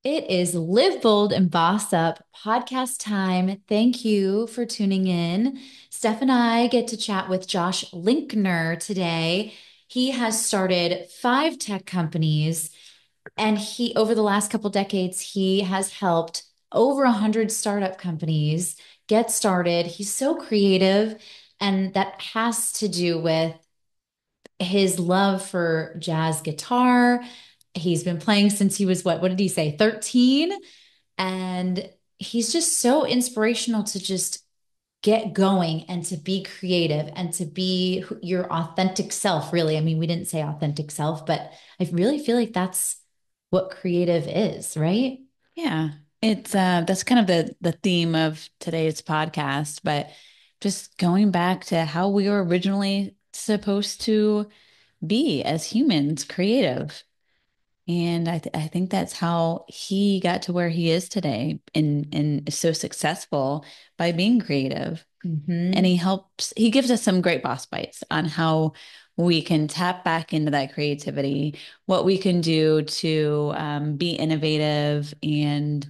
It is Live Bold and Boss Up podcast time. Thank you for tuning in. Steph and I get to chat with Josh Linkner today. He has started 5 tech companies, and over the last couple decades, he has helped over 100 startup companies get started. He's so creative, and that has to do with his love for jazz guitar. He's been playing since he was what did he say, 13? And he's just so inspirational to just get going and to be creative and to be your authentic self, really. I mean, we didn't say authentic self, but I really feel like that's what creative is, right? Yeah, it's that's kind of the theme of today's podcast, but just going back to how we were originally supposed to be as humans, creative. And I think that's how he got to where he is today and is so successful by being creative. And Hmm. he gives us some great boss bites on how we can tap back into that creativity, what we can do to be innovative and,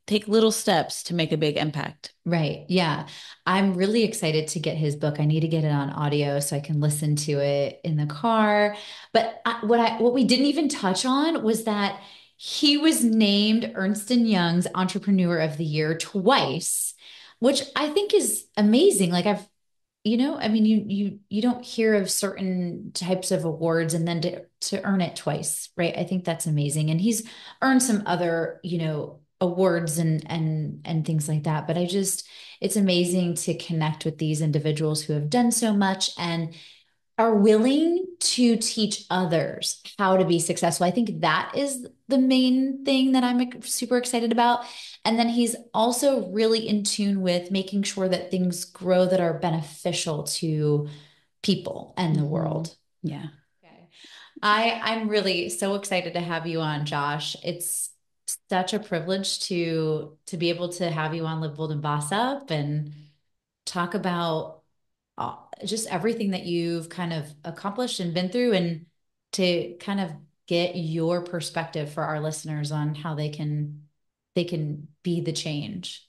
take little steps to make a big impact. Right. Yeah. I'm really excited to get his book. I need to get it on audio so I can listen to it in the car. But what we didn't even touch on was that he was named Ernst Young's Entrepreneur of the Year twice, which I think is amazing. Like I mean, you don't hear of certain types of awards and then to earn it twice, right? I think that's amazing. And he's earned some other, awards and things like that. But it's amazing to connect with these individuals who have done so much and are willing to teach others how to be successful. I think that is the main thing that I'm super excited about. And then he's also really in tune with making sure that things grow that are beneficial to people and the Mhm. world. Yeah. Okay. I'm really so excited to have you on, Josh. It's such a privilege to be able to have you on Live Bold and Boss Up and talk about just everything that you've kind of accomplished and been through, and to kind of get your perspective for our listeners on how they can be the change.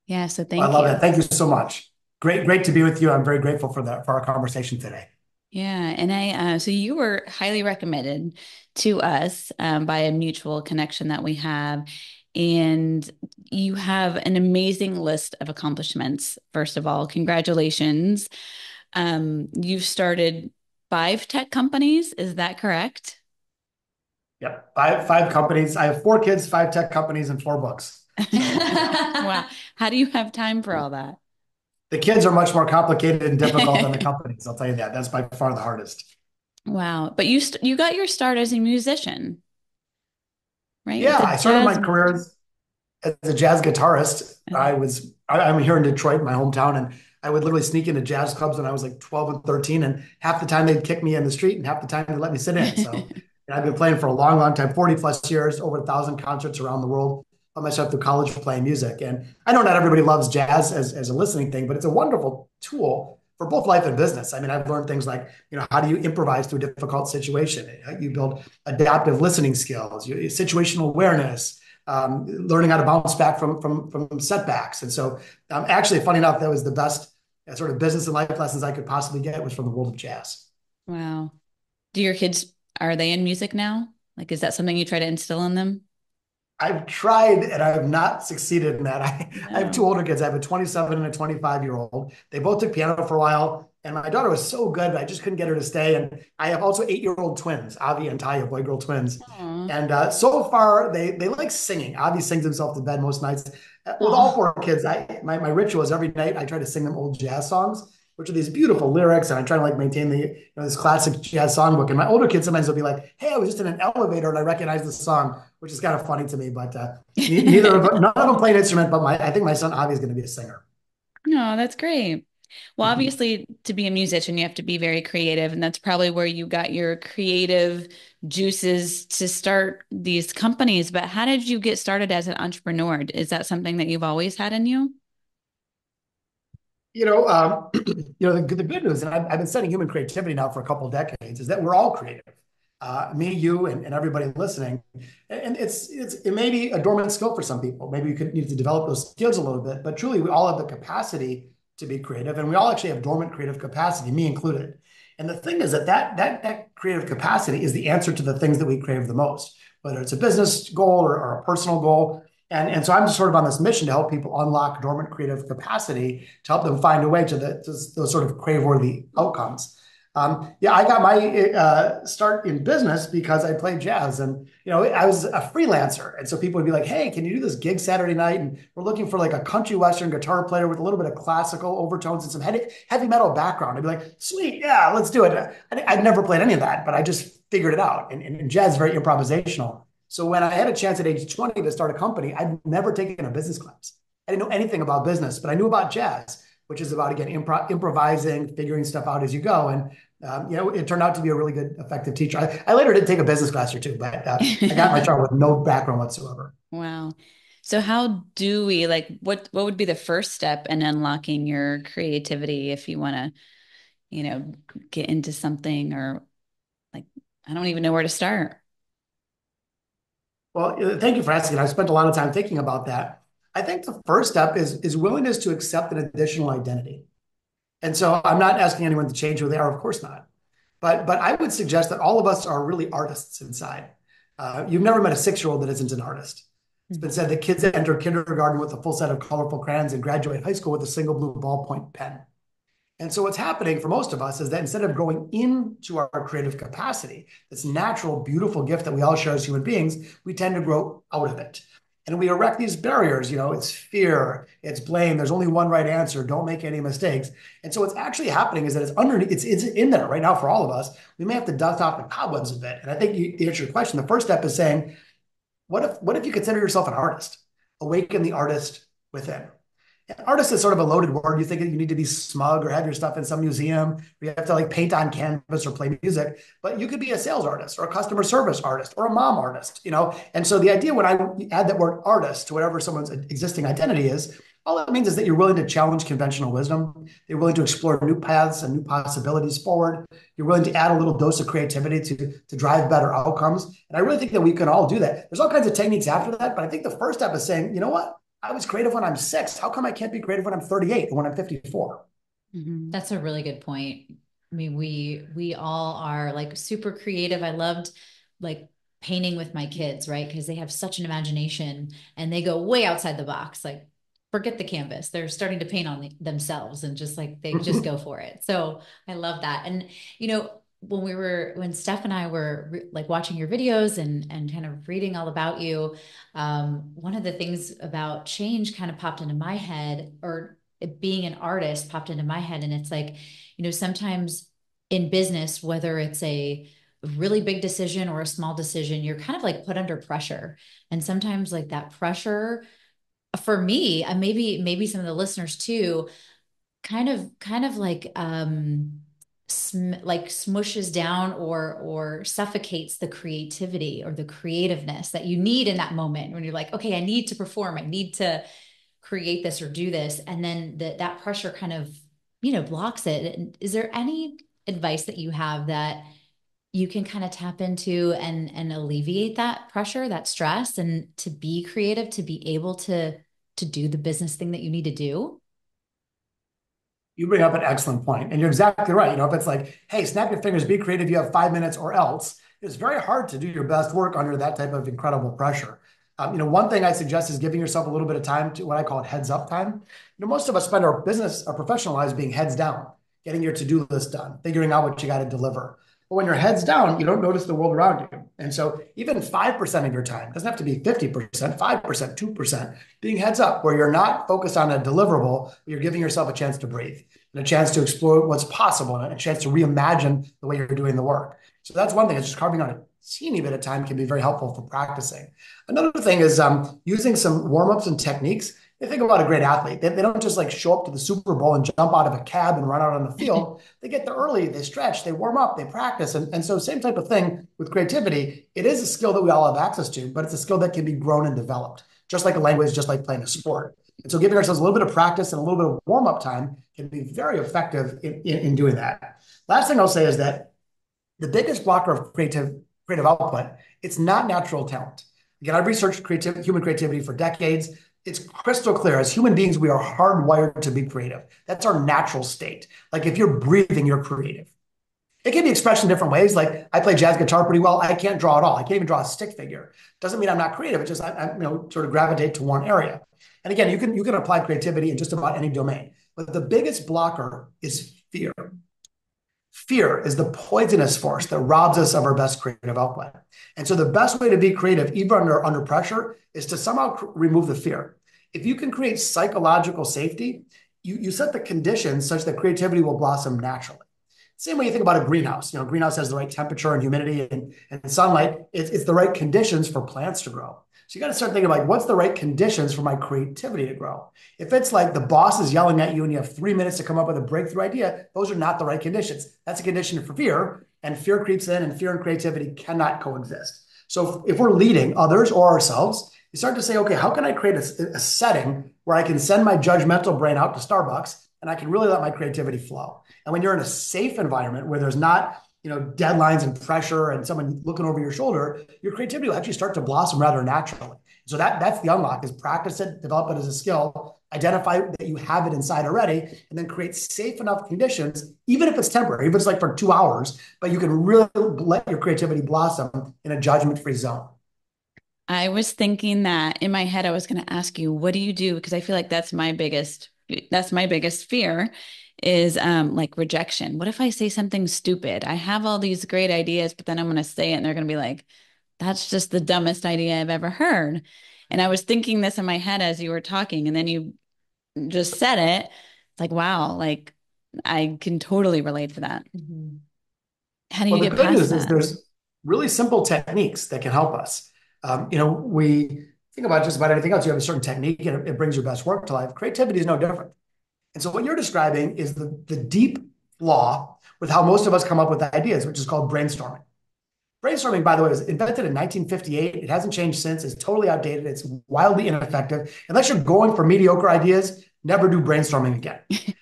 Yeah. So I thank love that. you. Thank you so much. Great to be with you. I'm very grateful for that, for our conversation today. Yeah, and so you were highly recommended to us by a mutual connection that we have, and you have an amazing list of accomplishments. First of all, congratulations. You've started 5 tech companies, is that correct? Yep. Five companies. I have 4 kids, 5 tech companies, and 4 books. So yeah, Wow, how do you have time for all that? the kids are much more complicated and difficult than the companies. I'll tell you that. That's by far the hardest. Wow, but you got your start as a musician, right? With Yeah, the I started my jazz. career as a jazz guitarist. I'm here in Detroit, my hometown, and I would literally sneak into jazz clubs when I was like 12 and 13, and half the time they'd kick me in the street, and half the time they'd let me sit in. So, and I've been playing for a long time, 40 plus years, over 1,000 concerts around the world. I myself through college playing music, and I know not everybody loves jazz as a listening thing, but it's a wonderful tool for both life and business. I mean, I've learned things like, how do you improvise through a difficult situation? You build adaptive listening skills, situational awareness, learning how to bounce back from setbacks. And so, actually, funny enough, that was the best sort of business and life lessons I could possibly get was from the world of jazz. Wow. Do your kids, are they in music now? Like, is that something you try to instill in them? I've tried and I have not succeeded in that. I have 2 older No. kids. I have a 27 and a 25-year-old. They both took piano for a while, and my daughter was so good, but I just couldn't get her to stay. And I have also 8-year-old twins, Avi and Taya, boy girl twins. Aw. And so far, they like singing. Avi sings himself to bed most nights. With all Aw. 4 kids, my ritual is every night I try to sing them old jazz songs, which are these beautiful lyrics, and I try to like maintain this classic jazz songbook. And my older kids sometimes will be like, "Hey, I was just in an elevator and I recognize the song," which is kind of funny to me. But none of them play an instrument. But I think my son Avi is going to be a singer. No, that's great. Well, obviously, to be a musician, you have to be very creative, and that's probably where you got your creative juices to start these companies. But how did you get started as an entrepreneur? Is that something that you've always had in you? The good news, and I've been studying human creativity now for a couple of decades, is that we're all creative. me, you, and everybody listening. And it may be a dormant skill for some people. Maybe you could need to develop those skills a little bit, but truly we all have the capacity to be creative, and we all actually have dormant creative capacity, me included. And the thing is that creative capacity is the answer to the things that we crave the most, whether it's a business goal or a personal goal. And so I'm just sort of on this mission to help people unlock dormant creative capacity to help them find a way to those sort of crave-worthy outcomes. Yeah, I got my start in business because I played jazz, and I was a freelancer, and so people would be like, "Hey, can you do this gig Saturday night?" And we're looking for like a country western guitar player with a little bit of classical overtones and some heavy metal background. I'd be like, "Sweet, yeah, let's do it." I'd never played any of that, but I just figured it out. And jazz is very improvisational. So when I had a chance at age 20 to start a company, I'd never taken a business class. I didn't know anything about business, but I knew about jazz, which is about, again, improvising, figuring stuff out as you go. And it turned out to be a really good, effective teacher. I later did take a business class or two, but I got my start with no background whatsoever. Wow. So how do we what would be the first step in unlocking your creativity if you want to, get into something, or like, I don't even know where to start. Well, thank you for asking. I've spent a lot of time thinking about that. I think the first step is willingness to accept an additional identity. And so I'm not asking anyone to change who they are, of course not. But I would suggest that all of us are really artists inside. You've never met a 6-year-old that isn't an artist. It's been said that kids enter kindergarten with a full set of colorful crayons and graduate high school with a single blue ballpoint pen. And so what's happening for most of us is that instead of growing into our creative capacity, this natural, beautiful gift that we all share as human beings, we tend to grow out of it. And we erect these barriers, it's fear, it's blame. There's only one right answer. Don't make any mistakes. And so what's actually happening is that it's underneath, it's in there right now for all of us. We may have to dust off the cobwebs a bit. And I think to answer your question, the first step is saying, what if you consider yourself an artist? Awaken the artist within. Artist is sort of a loaded word. You think you need to be smug or have your stuff in some museum, or you have to paint on canvas or play music, but you could be a sales artist or a customer service artist or a mom artist, And so the idea when I add that word artist to whatever someone's existing identity is, all it means is that you're willing to challenge conventional wisdom. You're willing to explore new paths and new possibilities forward. You're willing to add a little dose of creativity to drive better outcomes. And I really think that we can all do that. There's all kinds of techniques after that, but I think the first step is saying, you know what? I was creative when I'm 6. How come I can't be creative when I'm 38 or when I'm 54? Mm-hmm. That's a really good point. I mean, we all are super creative. I loved painting with my kids, right? Because they have such an imagination and they go way outside the box. Forget the canvas. They're starting to paint on themselves and they just go for it. So I love that. And, when Steph and I were watching your videos and kind of reading all about you, one of the things about change kind of popped into my head, or being an artist popped into my head. And it's sometimes in business, whether it's a really big decision or a small decision, you're kind of put under pressure. And sometimes that pressure for me, and maybe some of the listeners too, kind of smushes down or suffocates the creativity or the creativeness that you need in that moment when you're okay, I need to perform, I need to create this or do this. And then that pressure kind of, blocks it. And is there any advice that you have that you can kind of tap into and alleviate that pressure, that stress, and to be creative, to be able to do the business thing that you need to do? You bring up an excellent point, and you're exactly right. If it's hey, snap your fingers, be creative, you have 5 minutes or else, it's very hard to do your best work under that type of incredible pressure. One thing I suggest is giving yourself a little bit of time to what I call heads up time. Most of us spend our professional lives being heads down, getting your to-do list done, figuring out what you got to deliver. But when your head's down, you don't notice the world around you. And so even 5% of your time, doesn't have to be 50%, 5%, 2%, being heads up, where you're not focused on a deliverable, but you're giving yourself a chance to breathe and a chance to explore what's possible and a chance to reimagine the way you're doing the work. So that's one thing. It's just carving out a teeny bit of time can be very helpful for practicing. Another thing is using some warm-ups and techniques. They think about a great athlete. They don't just show up to the Super Bowl and jump out of a cab and run out on the field. They get there early, they stretch, they warm up, they practice. And so same type of thing with creativity. It is a skill that we all have access to, but it's a skill that can be grown and developed, just like a language, just like playing a sport. And so giving ourselves a little bit of practice and a little bit of warm-up time can be very effective in doing that. Last thing I'll say is that the biggest blocker of creative output, it's not natural talent. Again, I've researched human creativity for decades. It's crystal clear. As human beings, we are hardwired to be creative. That's our natural state. Like if you're breathing, you're creative. It can be expressed in different ways. Like I play jazz guitar pretty well. I can't draw at all. I can't even draw a stick figure. Doesn't mean I'm not creative. It's just sort of gravitate to one area. And again, you can apply creativity in just about any domain. But the biggest blocker is fear. Fear is the poisonous force that robs us of our best creative output. And so the best way to be creative, even under pressure, is to somehow remove the fear. If you can create psychological safety, you set the conditions such that creativity will blossom naturally. Same way you think about a greenhouse. Greenhouse has the right temperature and humidity and sunlight. It's the right conditions for plants to grow. So you got to start thinking like, what's the right conditions for my creativity to grow? If it's like the boss is yelling at you and you have 3 minutes to come up with a breakthrough idea, those are not the right conditions. That's a condition for fear, and fear creeps in, and fear and creativity cannot coexist. So if we're leading others or ourselves, you start to say, okay, how can I create a setting where I can send my judgmental brain out to Starbucks and I can really let my creativity flow? And when you're in a safe environment where there's not deadlines and pressure and someone looking over your shoulder, your creativity will actually start to blossom rather naturally. So that's the unlock: is practice it, develop it as a skill, identify that you have it inside already, and then create safe enough conditions, even if it's temporary, if it's like for 2 hours, but you can really let your creativity blossom in a judgment-free zone. I was thinking that in my head, I was going to ask you, what do you do? Because I feel like that's my biggest fear is like rejection. What if I say something stupid? I have all these great ideas, but then I'm going to say it and they're going to be like, that's just the dumbest idea I've ever heard. And I was thinking this in my head as you were talking, and then you just said it. It's like, wow, like I can totally relate to that. Mhm. How do you Well, the get good past news is that? there's really simple techniques that can help us. We think about just about anything else. You have a certain technique and it brings your best work to life. Creativity is no different. And so what you're describing is the deep flaw with how most of us come up with ideas, which is called brainstorming. Brainstorming, by the way, was invented in 1958. It hasn't changed since. It's totally outdated. It's wildly ineffective. Unless you're going for mediocre ideas, never do brainstorming again.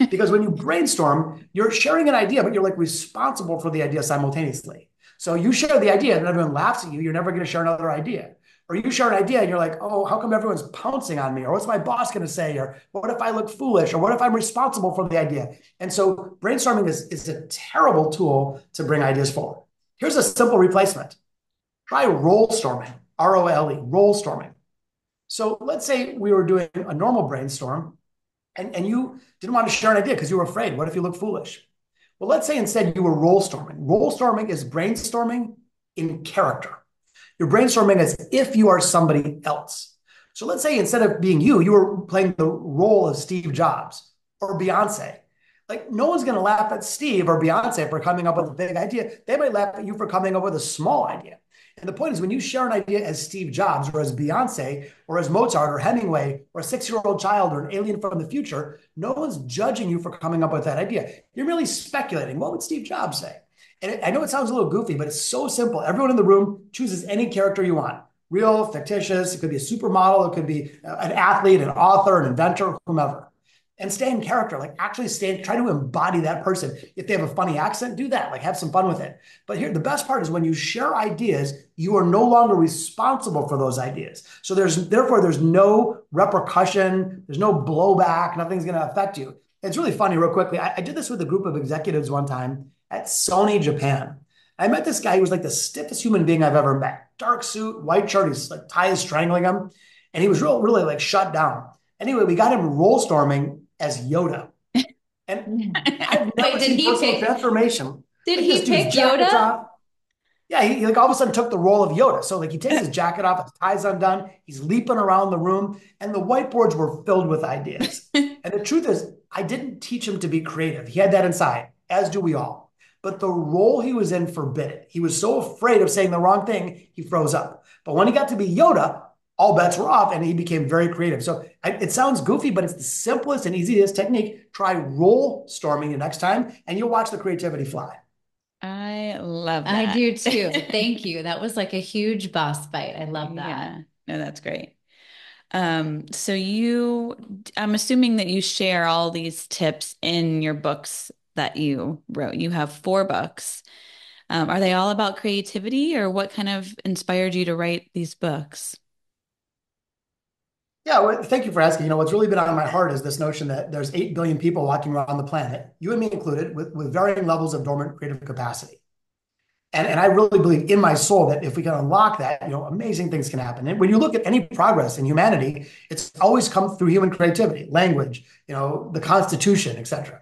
Because when you brainstorm, you're sharing an idea, but you're like responsible for the idea simultaneously. So you share the idea and everyone laughs at you, you're never going to share another idea. Or you share an idea and you're like, oh, how come everyone's pouncing on me? Or what's my boss going to say? Or what if I look foolish? Or what if I'm responsible for the idea? And so brainstorming is a terrible tool to bring ideas forward. Here's a simple replacement. Try role storming, ROLE, role storming. So let's say we were doing a normal brainstorm and you didn't want to share an idea because you were afraid. What if you look foolish? Well, let's say instead you were role storming. Role storming is brainstorming in character. You're brainstorming as if you are somebody else. So let's say instead of being you, you were playing the role of Steve Jobs or Beyonce. Like no one's going to laugh at Steve or Beyonce for coming up with a big idea. They might laugh at you for coming up with a small idea. And the point is when you share an idea as Steve Jobs or as Beyonce or as Mozart or Hemingway or a 6-year-old child or an alien from the future, no one's judging you for coming up with that idea. You're merely speculating. What would Steve Jobs say? And I know it sounds a little goofy, but it's so simple. Everyone in the room chooses any character you want. Real, fictitious. It could be a supermodel. It could be an athlete, an author, an inventor, whomever. And stay in character, like actually try to embody that person. If they have a funny accent, do that, like have some fun with it. But here, the best part is when you share ideas, you are no longer responsible for those ideas. So therefore there's no repercussion, there's no blowback, nothing's going to affect you. It's really funny, real quickly. I did this with a group of executives one time at Sony Japan. I met this guy who was like the stiffest human being I've ever met. Dark suit, white shirt, he's like tie is strangling him. And he was really like shut down. Anyway, we got him role storming as Yoda. And I've never Wait, seen personal transformation. did Like this he dude's pick jacket's Yoda? off. Yeah, he like all of a sudden took the role of Yoda. So like he takes his jacket off, his tie's undone, he's leaping around the room, and the whiteboards were filled with ideas. And the truth is, I didn't teach him to be creative. He had that inside, as do we all. But the role he was in forbid it. He was so afraid of saying the wrong thing, he froze up. But when he got to be Yoda, all bets were off and he became very creative. So it sounds goofy, but it's the simplest and easiest technique. Try role storming the next time and you'll watch the creativity fly. I love I that. do too. Thank you. That was like a huge boss fight. I love that. Yeah, no, that's great. So I'm assuming that you share all these tips in your books that you wrote. You have 4 books. Are they all about creativity, or what kind of inspired you to write these books? Yeah, well, thank you for asking. What's really been on my heart is this notion that there's 8 billion people walking around the planet, you and me included, with varying levels of dormant creative capacity. And I really believe in my soul that if we can unlock that, amazing things can happen. And when you look at any progress in humanity, it's always come through human creativity, language, the Constitution, et cetera.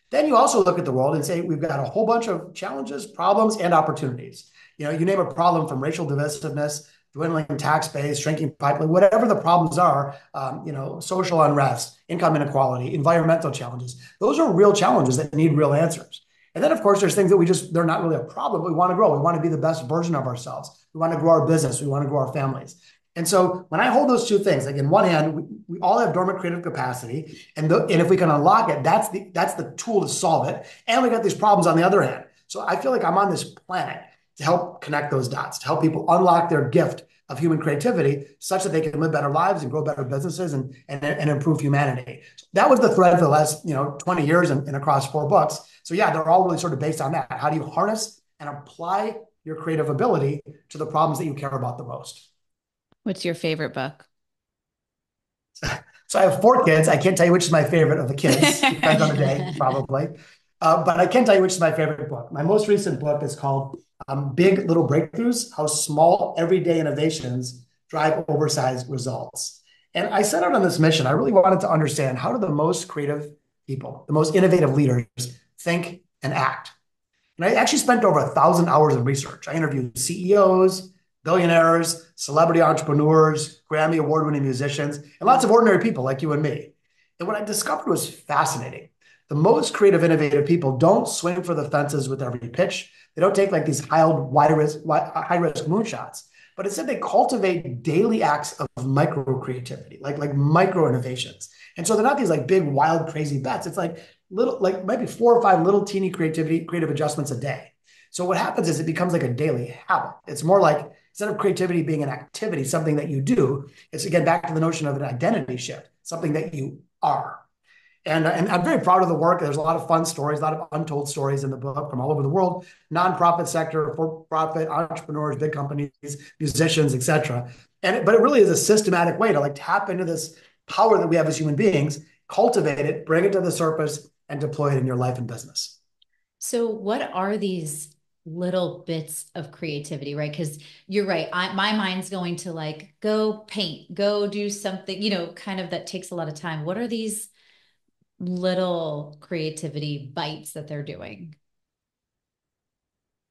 Then you also look at the world and say, we've got a whole bunch of challenges, problems, and opportunities. You name a problem from racial divisiveness, dwindling tax base, shrinking pipeline, whatever the problems are, social unrest, income inequality, environmental challenges. Those are real challenges that need real answers. And then, of course, there's things that they're not really a problem, but we want to grow. We want to be the best version of ourselves. We want to grow our business. We want to grow our families. And so when I hold those two things, like in one hand, we all have dormant creative capacity. And if we can unlock it, that's the tool to solve it. And we got these problems on the other hand. So I feel like I'm on this planet to help connect those dots, to help people unlock their gift of human creativity such that they can live better lives and grow better businesses and improve humanity. So that was the thread for the last 20 years and across 4 books. So yeah, they're all really sort of based on that. How do you harness and apply your creative ability to the problems that you care about the most? What's your favorite book? So I have 4 kids. I can't tell you which is my favorite of the kids. Depends on the day, probably. But I can tell you which is my favorite book. My most recent book is called Big Little Breakthroughs: How Small Everyday Innovations Drive Oversized Results. And I set out on this mission. I really wanted to understand, how do the most creative people, the most innovative leaders think and act? And I actually spent over 1,000 hours of research. I interviewed CEOs, billionaires, celebrity entrepreneurs, Grammy award-winning musicians, and lots of ordinary people like you and me. And what I discovered was fascinating. The most creative, innovative people don't swing for the fences with every pitch. They don't take like these high-risk moonshots, but instead they cultivate daily acts of micro creativity, like micro innovations. And so they're not these like big, wild, crazy bets. It's like little, like maybe 4 or 5 little teeny creative adjustments a day. So what happens is it becomes like a daily habit. It's more like, instead of creativity being an activity, something that you do, it's again back to the notion of an identity shift, something that you are. And I'm very proud of the work. There's a lot of fun stories, a lot of untold stories in the book from all over the world, nonprofit sector, for-profit, entrepreneurs, big companies, musicians, et cetera. But it really is a systematic way to like tap into this power that we have as human beings, cultivate it, bring it to the surface, and deploy it in your life and business. So what are these little bits of creativity, right? Because you're right. My mind's going to like, go paint, go do something, kind of that takes a lot of time. What are these little creativity bites that they're doing?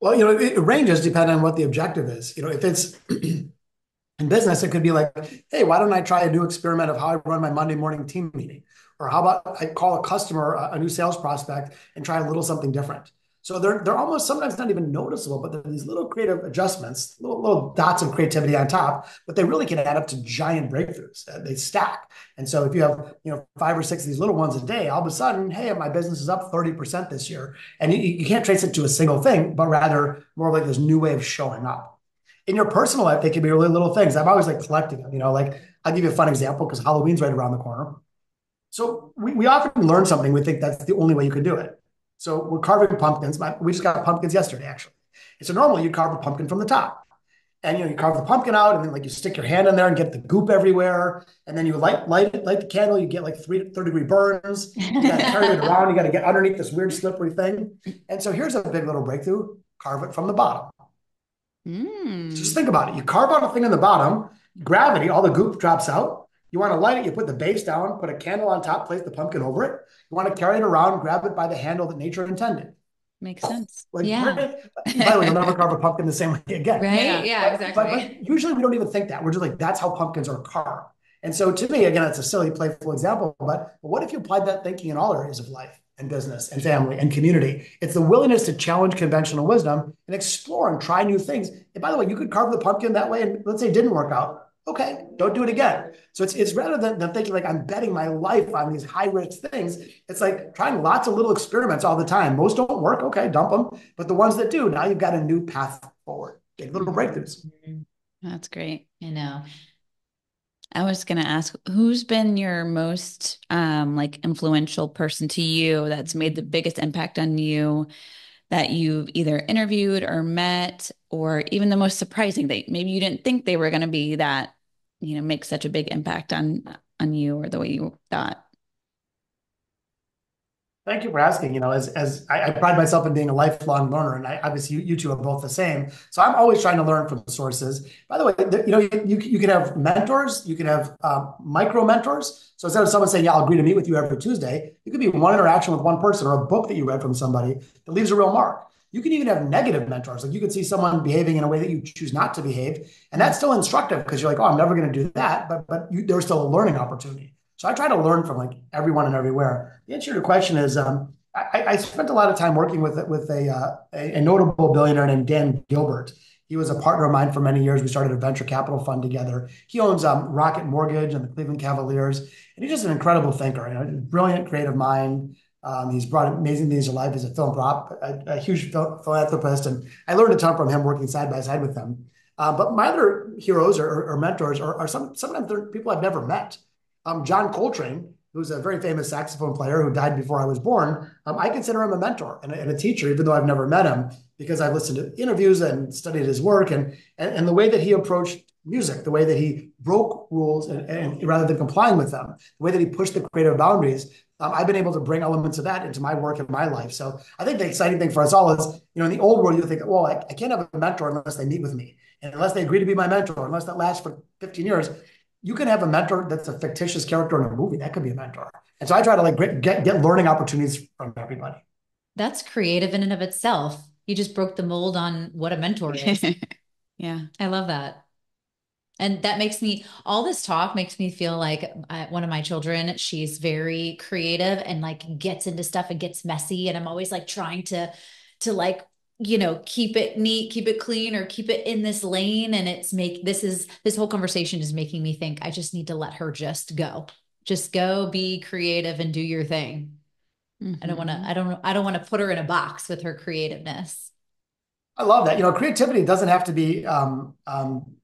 Well, it ranges depending on what the objective is. If it's in business, it could be like, hey, why don't I try a new experiment of how I run my Monday morning team meeting? Or how about I call a customer, a new sales prospect, and try a little something different? So they're almost sometimes not even noticeable, but they're these little creative adjustments, little dots of creativity on top, but they really can add up to giant breakthroughs. They stack. And so if you have 5 or 6 of these little ones a day, all of a sudden, hey, my business is up 30% this year. And you can't trace it to a single thing, but rather more like this new way of showing up. In your personal life, they can be really little things. I'm always like collecting them, like I'll give you a fun example because Halloween's right around the corner. So we often learn something. We think that's the only way you can do it. So we're carving pumpkins. We just got pumpkins yesterday, actually. And so normally you carve a pumpkin from the top. And you carve the pumpkin out, and then like you stick your hand in there and get the goop everywhere. And then you light the candle, you get like 30-degree burns. You got to carry it around. You got to get underneath this weird slippery thing. And so here's a big little breakthrough: carve it from the bottom. So just think about it. You carve out a thing on the bottom, gravity, all the goop drops out. You want to light it, you put the base down, put a candle on top, place the pumpkin over it. You want to carry it around, grab it by the handle that nature intended. Makes sense. Like, Yeah. by the way, you'll never carve a pumpkin the same way again. Right? Yeah, exactly. But usually we don't even think that. We're just like, that's how pumpkins are carved. And so to me, again, it's a silly, playful example, but what if you applied that thinking in all areas of life and business and family and community? It's the willingness to challenge conventional wisdom and explore and try new things. And by the way, you could carve the pumpkin that way, and let's say it didn't work out. Okay, don't do it again. So it's rather than thinking like I'm betting my life on these high risk things, it's like trying lots of little experiments all the time. Most don't work. Okay, dump them. But the ones that do, now you've got a new path forward. Big little breakthroughs. That's great. I know. I was going to ask, who's been your most like influential person to you that's made the biggest impact on you that you've either interviewed or met, or even the most surprising that maybe you didn't think they were going to be that, make such a big impact on you or the way you thought? Thank you for asking. As I pride myself in being a lifelong learner, and obviously you two are both the same. So I'm always trying to learn from sources. By the way, you can have mentors, you can have micro mentors. So instead of someone saying, "Yeah, I'll agree to meet with you every Tuesday," it could be one interaction with one person or a book that you read from somebody that leaves a real mark. You can even have negative mentors. Like you could see someone behaving in a way that you choose not to behave, and that's still instructive because you're like, "Oh, I'm never going to do that," but there's still a learning opportunity. So I try to learn from like everyone and everywhere. The answer to your question is I spent a lot of time working with a notable billionaire named Dan Gilbert. He was a partner of mine for many years. We started a venture capital fund together. He owns Rocket Mortgage and the Cleveland Cavaliers, and he's just an incredible thinker. Brilliant, creative mind. He's brought amazing things to life. He's a philanthropist, a huge philanthropist, and I learned a ton from him working side by side with them. But my other heroes or mentors are sometimes they're people I've never met. John Coltrane, who's a very famous saxophone player who died before I was born, I consider him a mentor and a teacher, even though I've never met him, because I've listened to interviews and studied his work and the way that he approached music, the way that he broke rules and rather than complying with them, the way that he pushed the creative boundaries. I've been able to bring elements of that into my work and my life. So I think the exciting thing for us all is, in the old world, you think, well, I can't have a mentor unless they meet with me. And unless they agree to be my mentor, unless that lasts for 15 years, you can have a mentor that's a fictitious character in a movie. That could be a mentor. And so I try to like get learning opportunities from everybody. That's creative in and of itself. You just broke the mold on what a mentor is. Yeah. I love that. And that makes me, all this talk makes me feel like one of my children, she's very creative and like gets into stuff and gets messy. And I'm always like trying to like, keep it neat, keep it clean, or keep it in this lane. And this whole conversation is making me think I just need to let her just go be creative and do your thing. Mm-hmm. I don't want to put her in a box with her creativeness. I love that. Creativity doesn't have to be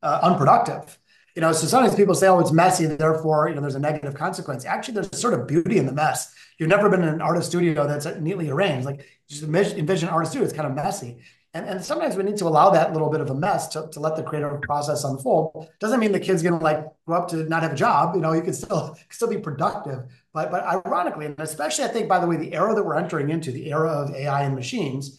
unproductive. So sometimes people say, "Oh, it's messy, therefore, there's a negative consequence." Actually, there's sort of beauty in the mess. You've never been in an artist studio that's neatly arranged. Like just envision an artist studio; it's kind of messy. And sometimes we need to allow that little bit of a mess to let the creative process unfold. Doesn't mean the kid's going to like grow up to not have a job. You can still be productive. But ironically, and especially I think, by the way, the era that we're entering into, the era of AI and machines,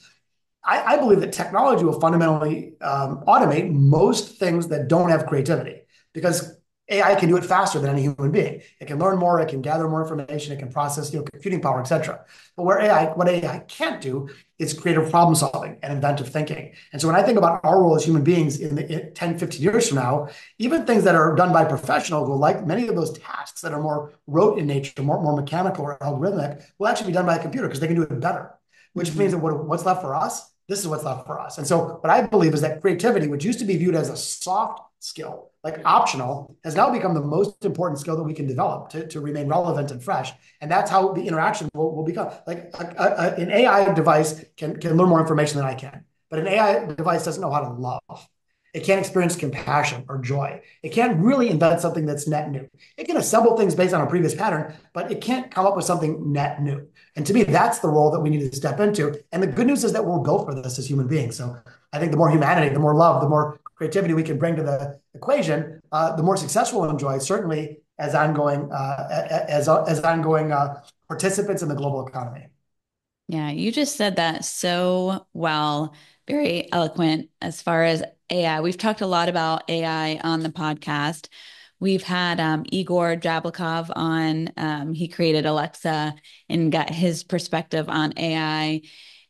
I believe that technology will fundamentally automate most things that don't have creativity because AI can do it faster than any human being. It can learn more, it can gather more information, it can process, computing power, et cetera. But what AI can't do is creative problem solving and inventive thinking. And so when I think about our role as human beings in 10, 15 years from now, even things that are done by professionals will, like many of those tasks that are more rote in nature, more mechanical or algorithmic, will actually be done by a computer because they can do it better, which means that what's left for us, this is what's left for us. And so what I believe is that creativity, which used to be viewed as a soft skill, like optional, has now become the most important skill that we can develop to remain relevant and fresh. And that's how the interaction will become. Like an AI device can learn more information than I can, but an AI device doesn't know how to love. It can't experience compassion or joy. It can't really invent something that's net new. It can assemble things based on a previous pattern, but it can't come up with something net new. And to me, that's the role that we need to step into. And the good news is that we're built for this as human beings. So I think the more humanity, the more love, the more creativity we can bring to the equation, the more success we'll enjoy, certainly as ongoing participants in the global economy. Yeah, you just said that so well, very eloquent as far as AI. We've talked a lot about AI on the podcast. We've had Igor Jablokov on. He created Alexa and got his perspective on AI.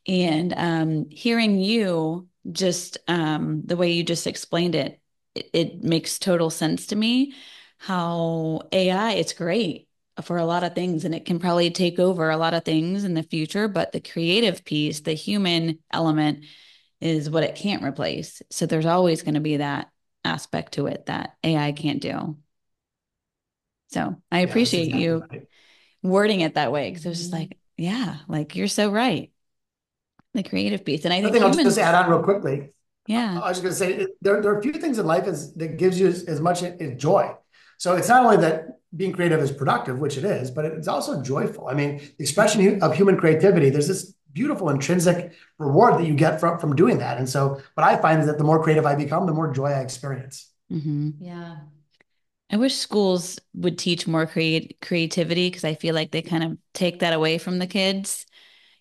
And hearing you just the way you just explained it makes total sense to me. How AI, it's great for a lot of things, and it can probably take over a lot of things in the future, but the creative piece, the human element, is what it can't replace. So there's always going to be that aspect to it that AI can't do. So I appreciate exactly you right. wording it that way, because it was just like, yeah, like you're so right. The creative piece. And I I think think I'll just humans, add on real quickly. yeah. I was just going to say there are a few things in life that gives you as much as joy. So it's not only that being creative is productive, which it is, but it's also joyful. I mean, the expression of human creativity, there's this beautiful intrinsic reward that you get from doing that. And so what I find is that the more creative I become, the more joy I experience. Mm-hmm. Yeah. I wish schools would teach more creativity because I feel like they kind of take that away from the kids,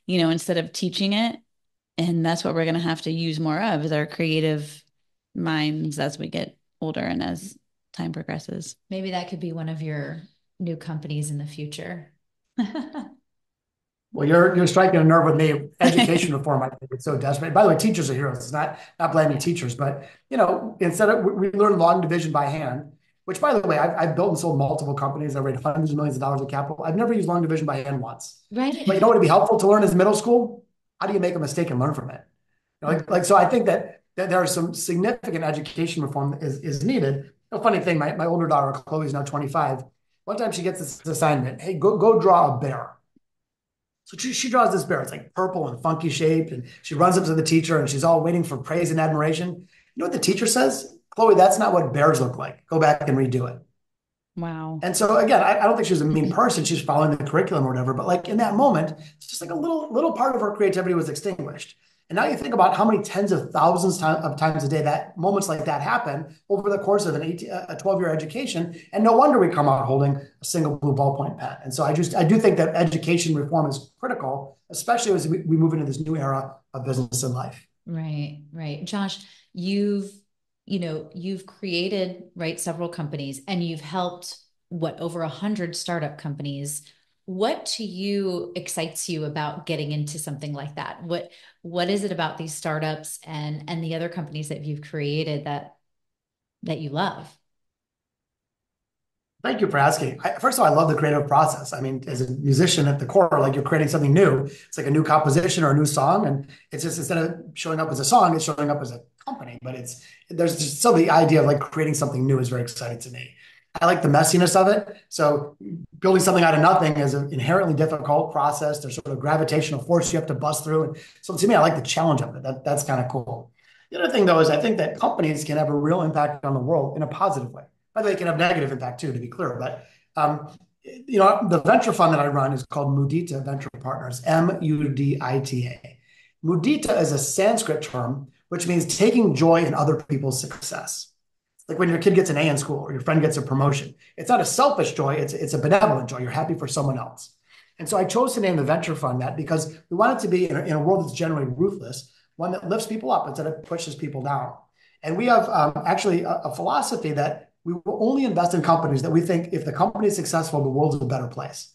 instead of teaching it. And that's what we're going to have to use more of is our creative minds as we get older and as time progresses. Maybe that could be one of your new companies in the future. Well, you're striking a nerve with me. Education reform, I think it's so desperate. By the way, teachers are heroes. It's not blaming teachers, but instead of we learn long division by hand, which by the way, I've built and sold multiple companies. I raised hundreds of millions of dollars of capital. I've never used long division by hand once. Right. But you know what would be helpful to learn as middle school? How do you make a mistake and learn from it? So I think that there are some significant education reform that is needed. A funny thing, my older daughter, Chloe, is now 25. One time she gets this assignment, hey, go draw a bear. So she draws this bear. It's like purple and funky shaped. And she runs up to the teacher and she's all waiting for praise and admiration. You know what the teacher says? Chloe, that's not what bears look like. Go back and redo it. Wow. And so again, I don't think she was a mean person. She's following the curriculum or whatever. But like in that moment, it's just like a little part of her creativity was extinguished. And now you think about how many tens of thousands of times a day that moments like that happen over the course of a 12-year education. And no wonder we come out holding a single blue ballpoint pen. And so I do think that education reform is critical, especially as we move into this new era of business and life. Right, right. Josh, you've created, right, several companies and you've helped over 100 startup companies. What to you excites you about getting into something like that? What is it about these startups and the other companies that you've created that you love? Thank you for asking. First of all, I love the creative process. I mean, as a musician at the core, like you're creating something new. It's like a new composition or a new song. And it's just, instead of showing up as a song, it's showing up as a company. But there's just still the idea of like creating something new is very exciting to me. I like the messiness of it. So building something out of nothing is an inherently difficult process. There's sort of gravitational force you have to bust through. And so to me, I like the challenge of it. That's kind of cool. The other thing though, is I think that companies can have a real impact on the world in a positive way. By the way, it can have negative impact too, to be clear. But the venture fund that I run is called Mudita Venture Partners, Mudita. Mudita is a Sanskrit term, which means taking joy in other people's success. Like when your kid gets an A in school or your friend gets a promotion. It's not a selfish joy, it's a benevolent joy. You're happy for someone else. And so I chose to name the venture fund that because we want it to be in a world that's generally ruthless, one that lifts people up instead of pushes people down. And we have actually a philosophy that we will only invest in companies that we think if the company is successful, the world's a better place.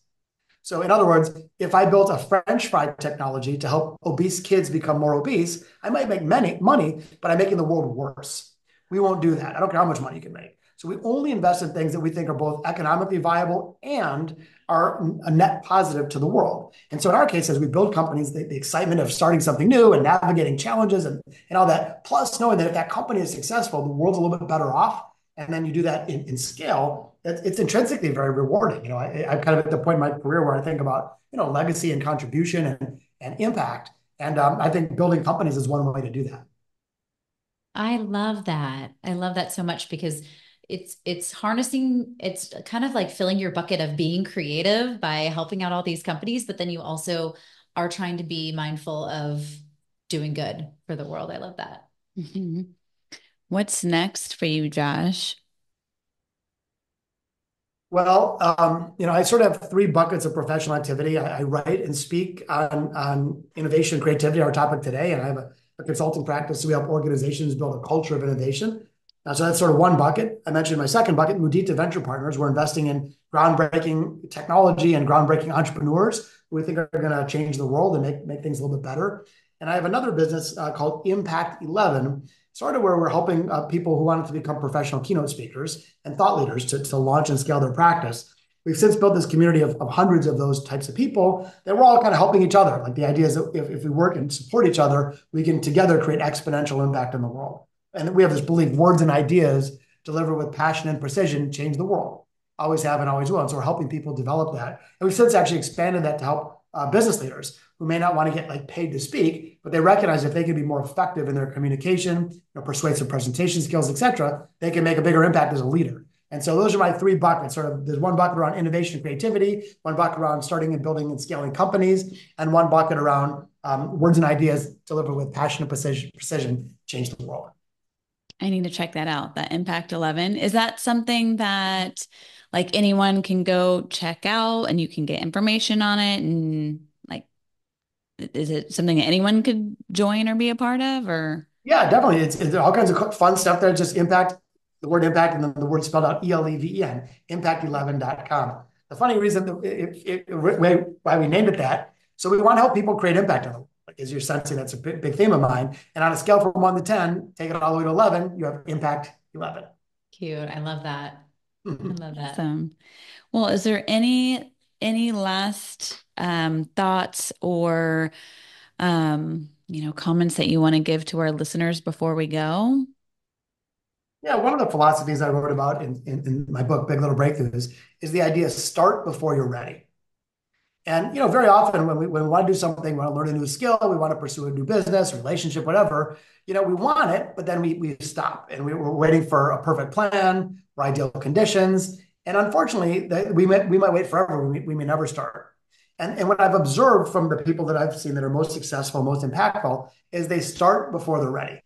So in other words, if I built a French fry technology to help obese kids become more obese, I might make money, but I'm making the world worse. We won't do that. I don't care how much money you can make. So we only invest in things that we think are both economically viable and are a net positive to the world. And so in our case, as we build companies, the excitement of starting something new and navigating challenges and all that, plus knowing that if that company is successful, the world's a little bit better off. And then you do that in scale, it's intrinsically very rewarding. I'm kind of at the point in my career where I think about, legacy and contribution and impact. And I think building companies is one way to do that. I love that. I love that so much because it's harnessing, it's kind of like filling your bucket of being creative by helping out all these companies, but then you also are trying to be mindful of doing good for the world. I love that. Mm-hmm. What's next for you, Josh? Well, I sort of have three buckets of professional activity. I write and speak on innovation and creativity, our topic today, and I have a consulting practice. So we help organizations build a culture of innovation. So that's sort of one bucket. I mentioned my second bucket, Mudita Venture Partners. We're investing in groundbreaking technology and groundbreaking entrepreneurs who we think are going to change the world and make things a little bit better. And I have another business called Impact 11, sort of where we're helping people who wanted to become professional keynote speakers and thought leaders to launch and scale their practice. We've since built this community of hundreds of those types of people that we're all kind of helping each other. Like the idea is that if we work and support each other, we can together create exponential impact in the world. And we have this belief, words and ideas delivered with passion and precision change the world. Always have and always will. And so we're helping people develop that. And we've since actually expanded that to help business leaders who may not want to get paid to speak, but they recognize if they can be more effective in their communication, persuasive presentation skills, et cetera, they can make a bigger impact as a leader. And so those are my three buckets. Sort of, there's one bucket around innovation and creativity, one bucket around starting and building and scaling companies, and one bucket around words and ideas delivered with passion and precision change the world. I need to check that out. That Impact 11. Is that something that like anyone can go check out and you can get information on it? And like, is it something that anyone could join or be a part of or? Yeah, definitely. It's all kinds of fun stuff there. Just impact, the word impact, and then the word spelled out ELEVEN, impact11.com. The funny reason why we named it that, so we want to help people create impact on the world. As you're sensing, that's a big theme of mine. And on a scale from 1 to 10, take it all the way to 11, you have impact 11. Cute. I love that. I love that. Awesome. Well, is there any last thoughts or comments that you want to give to our listeners before we go? Yeah, one of the philosophies I wrote about in my book, Big Little Breakthroughs, is the idea start before you're ready. And very often when we want to do something, we want to learn a new skill, we want to pursue a new business, relationship, whatever, we want it, but then we stop and we're waiting for a perfect plan or ideal conditions. And unfortunately, we might wait forever. We may never start. And what I've observed from the people that I've seen that are most successful, most impactful, is they start before they're ready.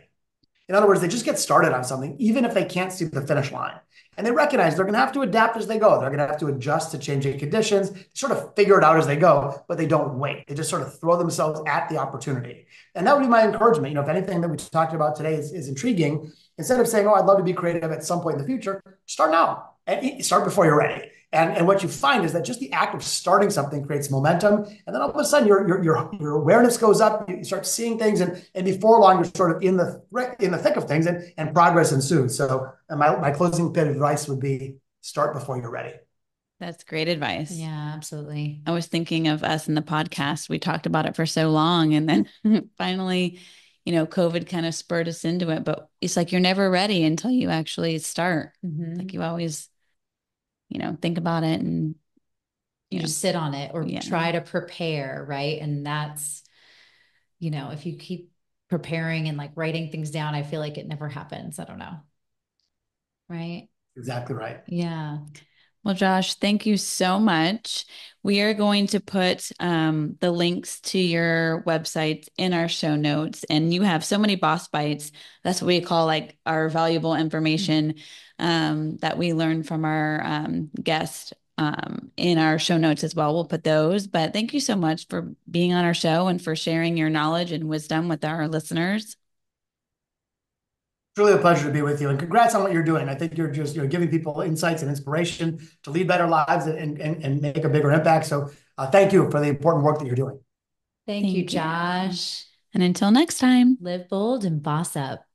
In other words, they just get started on something, even if they can't see the finish line. And they recognize they're going to have to adapt as they go. They're going to have to adjust to changing conditions, sort of figure it out as they go, but they don't wait. They just sort of throw themselves at the opportunity. And that would be my encouragement. If anything that we talked about today is intriguing, instead of saying, oh, I'd love to be creative at some point in the future, start now and start before you're ready. And what you find is that just the act of starting something creates momentum. And then all of a sudden your awareness goes up, you start seeing things, and before long, you're sort of in the thick of things and progress ensues. So my closing bit of advice would be start before you're ready. That's great advice. Yeah, absolutely. I was thinking of us in the podcast. We talked about it for so long. And then finally, COVID kind of spurred us into it. But it's like you're never ready until you actually start. Mm-hmm. Like you always think about it and you just sit on it or try to prepare, right? And that's, if you keep preparing and like writing things down, I feel like it never happens. I don't know. Right? Exactly right. Yeah. Well, Josh, thank you so much. We are going to put the links to your website in our show notes. And you have so many boss bites. That's what we call like our valuable information that we learn from our guest in our show notes as well. We'll put those. But thank you so much for being on our show and for sharing your knowledge and wisdom with our listeners. Truly a pleasure to be with you, and congrats on what you're doing. I think you're just giving people insights and inspiration to lead better lives and make a bigger impact. So thank you for the important work that you're doing. Thank you, Josh. And until next time, live bold and boss up.